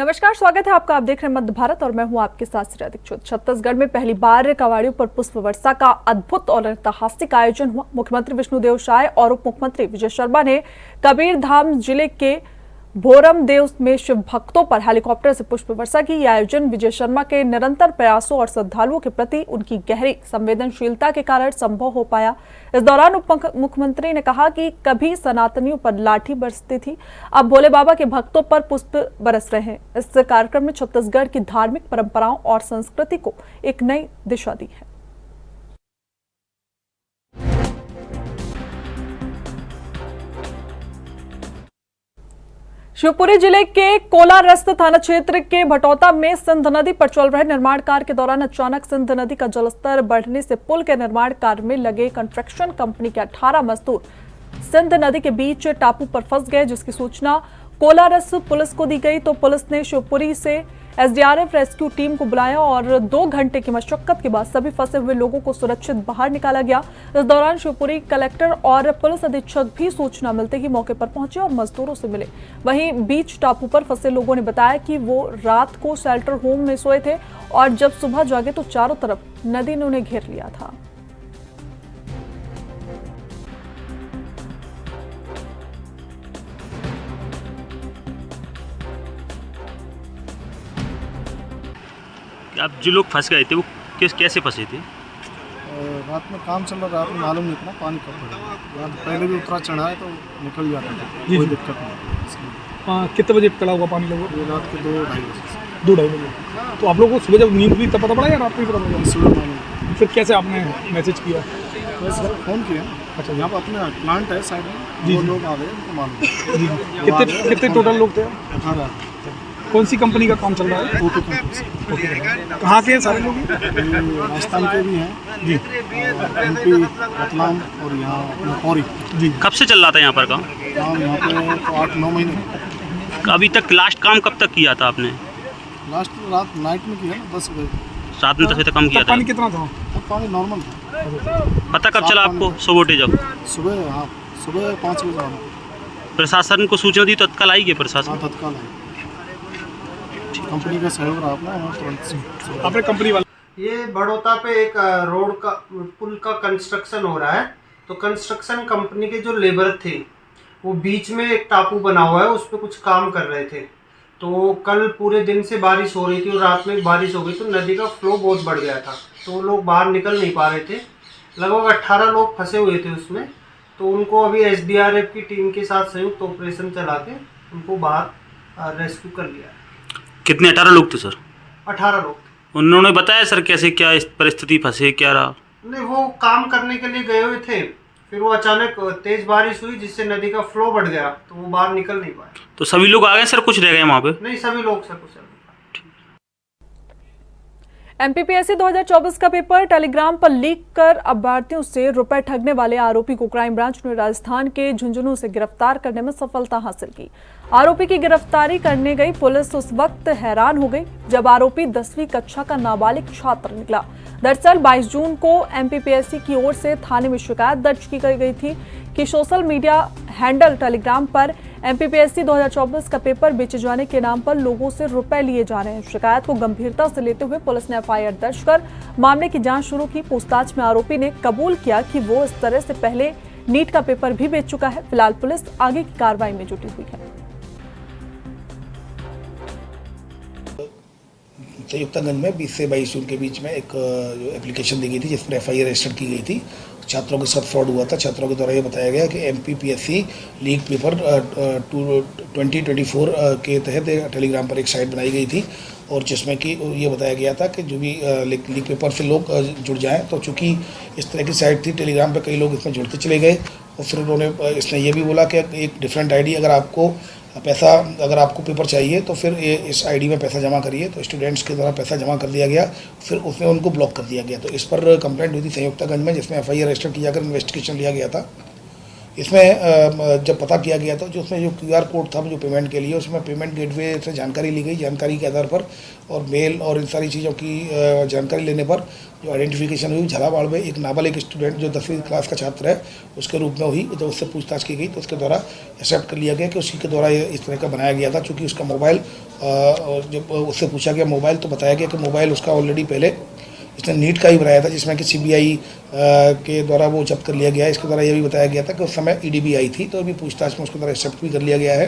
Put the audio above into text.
नमस्कार, स्वागत है आपका। आप देख रहे हैं मध्य भारत और मैं हूं आपके साथ श्रेया दीक्षित। छत्तीसगढ़ में पहली बार कवाड़ियों पर पुष्प वर्षा का अद्भुत और ऐतिहासिक आयोजन हुआ। मुख्यमंत्री विष्णुदेव साय और उप मुख्यमंत्री विजय शर्मा ने कबीरधाम जिले के भोरमदेव में शिव भक्तों पर हेलीकॉप्टर से पुष्प वर्षा की। यह आयोजन विजय शर्मा के निरंतर प्रयासों और श्रद्धालुओं के प्रति उनकी गहरी संवेदनशीलता के कारण संभव हो पाया। इस दौरान उप मुख्यमंत्री ने कहा कि कभी सनातनियों पर लाठी बरसती थी, अब भोले बाबा के भक्तों पर पुष्प बरस रहे हैं। इस कार्यक्रम में छत्तीसगढ़ की धार्मिक परंपराओं और संस्कृति को एक नई दिशा दी है। शिवपुरी जिले के कोलारस्त थाना क्षेत्र के भटौता में सिंध नदी पर चल रहे निर्माण कार्य के दौरान अचानक सिंध नदी का जलस्तर बढ़ने से पुल के निर्माण कार्य में लगे कंस्ट्रक्शन कंपनी के 18 मजदूर सिंध नदी के बीच टापू पर फंस गए, जिसकी सूचना कोलारस पुलिस को दी गई तो पुलिस ने शिवपुरी से एसडीआरएफ रेस्क्यू टीम को बुलाया और 2 घंटे की मशक्कत के बाद सभी फंसे हुए लोगों को सुरक्षित बाहर निकाला गया। इस दौरान शिवपुरी कलेक्टर और पुलिस अधीक्षक भी सूचना मिलते ही मौके पर पहुंचे और मजदूरों से मिले। वहीं बीच टापू पर फंसे लोगों ने बताया कि वो रात को शेल्टर होम में सोए थे और जब सुबह जागे तो चारों तरफ नदी ने उन्हें घेर लिया था। अब जो लोग फंस गए थे वो कैसे फंसे थे? रात में काम चल रहा, रात में मालूम नहीं था पानी कब पड़ेगा। पहले भी उतरा चढ़ा है तो निकल जाता था, कोई दिक्कत नहीं। कितने बजे चढ़ा हुआ पानी लोगों? ये रात के 2-2:30 बजे। 2-2:30 बजे। तो आप लोगों को सुबह जब नींद हुई तब पता पड़ा या रात में पता पड़ा? सुबह मालूम। फिर कैसे आपने मैसेज किया? वैसे फ़ोन किया। अच्छा, यहाँ पर अपना प्लांट है साइड में, वो लोग आ गए, उनको मालूम। कितने टोटल लोग थे? 18। कौन सी कंपनी का काम चल रहा है? ओके कंपनी से। कहाँ के हैं सारे लोग? राजस्थान के भी हैं जी, एमपी, रतलाम और यहाँ पौरी जी। कब से चल रहा था यहाँ पर काम? यहाँ पे तो 8-9 महीने। अभी तक लास्ट काम कब तक किया था आपने? लास्ट रात नाइट में किया ना, 10 बजे। रात में 10 बजे तक काम किया था। पानी कितना था? तब पानी नॉर्मल था। पता कब चला आपको सुबह जब? सुबह, हाँ सुबह 5 बजे आना। प्रशासन को सूचना दी तो तत्काल आई गई प्रशासन? हाँ तत्काल है, कंपनी का सहयोग रहा अपना, तुरंत। आपने कंपनी वाले? ये बड़ौदा पे एक रोड का पुल का कंस्ट्रक्शन हो रहा है, तो कंस्ट्रक्शन कंपनी के जो लेबर थे वो बीच में एक टापू बना हुआ है, उस पर कुछ काम कर रहे थे। तो कल पूरे दिन से बारिश हो रही थी और रात में बारिश हो गई तो नदी का फ्लो बहुत बढ़ गया था, तो वो लोग बाहर निकल नहीं पा रहे थे। लगभग 18 लोग फंसे हुए थे उसमें, तो उनको अभी एसडीआरएफ की टीम के साथ संयुक्त ऑपरेशन चला के उनको बाहर रेस्क्यू कर लिया। कितने 18 लोग थे सर? 18 लोग थे। उन्होंने बताया सर कैसे क्या इस परिस्थिति फंसे क्या रहा? नहीं, वो काम करने के लिए गए हुए थे, फिर वो अचानक तेज बारिश हुई जिससे नदी का फ्लो बढ़ गया तो वो बाहर निकल नहीं पाए। तो सभी लोग आ गए सर, कुछ रह गए वहाँ पे? नहीं, सभी लोग सर कुछ। एमपीपीएससी 2024 का पेपर टेलीग्राम पर लीक कर अभ्यर्थियों से रुपए ठगने वाले आरोपी को क्राइम ब्रांच ने राजस्थान के झुंझुनू से गिरफ्तार करने में सफलता हासिल की। आरोपी की गिरफ्तारी करने गई पुलिस उस वक्त हैरान हो गई जब आरोपी 10वीं कक्षा का नाबालिग छात्र निकला। दरअसल 22 जून को एमपीपीएससी की ओर से थाने में शिकायत दर्ज की गई थी कि सोशल मीडिया हैंडल टेलीग्राम पर एमपीपीएससी 2024 का पेपर बेचे जाने के नाम पर लोगों से रुपए लिए जा रहे हैं। शिकायत को गंभीरता से लेते हुए पुलिस ने एफआईआर दर्ज कर मामले की जांच शुरू की। पूछताछ में आरोपी ने कबूल किया कि वो इस तरह से पहले नीट का पेपर भी बेच चुका है। फिलहाल पुलिस आगे की कार्रवाई में जुटी हुई है। संयुक्तागंज में 20 से 22 जून के बीच में एक एप्लीकेशन दी गई थी जिस पर एफआईआर रजिस्टर की गई थी। छात्रों के साथ फ्रॉड हुआ था। छात्रों के द्वारा ये बताया गया कि एमपीपीएससी लीक पेपर 2024 के तहत टेलीग्राम पर एक साइट बनाई गई थी और जिसमें कि ये बताया गया था कि जो भी लीक पेपर से लोग जुड़ जाएं, तो चूँकि इस तरह की साइट थी टेलीग्राम पर, कई लोग इसमें जुड़ते चले गए और फिर उन्होंने इसने ये भी बोला कि एक डिफरेंट आईडी अगर आपको पेपर चाहिए तो फिर इस आईडी में पैसा जमा करिए। तो स्टूडेंट्स के द्वारा पैसा जमा कर दिया गया, फिर उसमें उनको ब्लॉक कर दिया गया। तो इस पर कंप्लेंट हुई थी संयुक्तागंज में, जिसमें एफआईआर रजिस्टर किया कर इन्वेस्टिगेशन लिया गया था इसमें जब पता किया गया तो जो उसमें जो QR कोड था जो पेमेंट के लिए, उसमें पेमेंट गेटवे से जानकारी ली गई। जानकारी के आधार पर और मेल और इन सारी चीज़ों की जानकारी लेने पर जो आइडेंटिफिकेशन हुई झालावाड़ में एक नाबालिग स्टूडेंट जो 10वीं क्लास का छात्र है उसके रूप में हुई। जब उससे पूछताछ की गई तो उसके द्वारा एक्सेप्ट कर लिया गया कि उसी के द्वारा इस तरह का बनाया गया था। चूँकि उसका मोबाइल जब उससे पूछा गया मोबाइल तो बताया गया कि मोबाइल उसका ऑलरेडी पहले इसने नीट का ही बनाया था, जिसमें कि CBI के द्वारा वो जब्त कर लिया गया है। इसके द्वारा यह भी बताया गया था कि उस समय EDB आई थी, तो अभी पूछताछ में उसके द्वारा एक्सेप्ट भी कर लिया गया है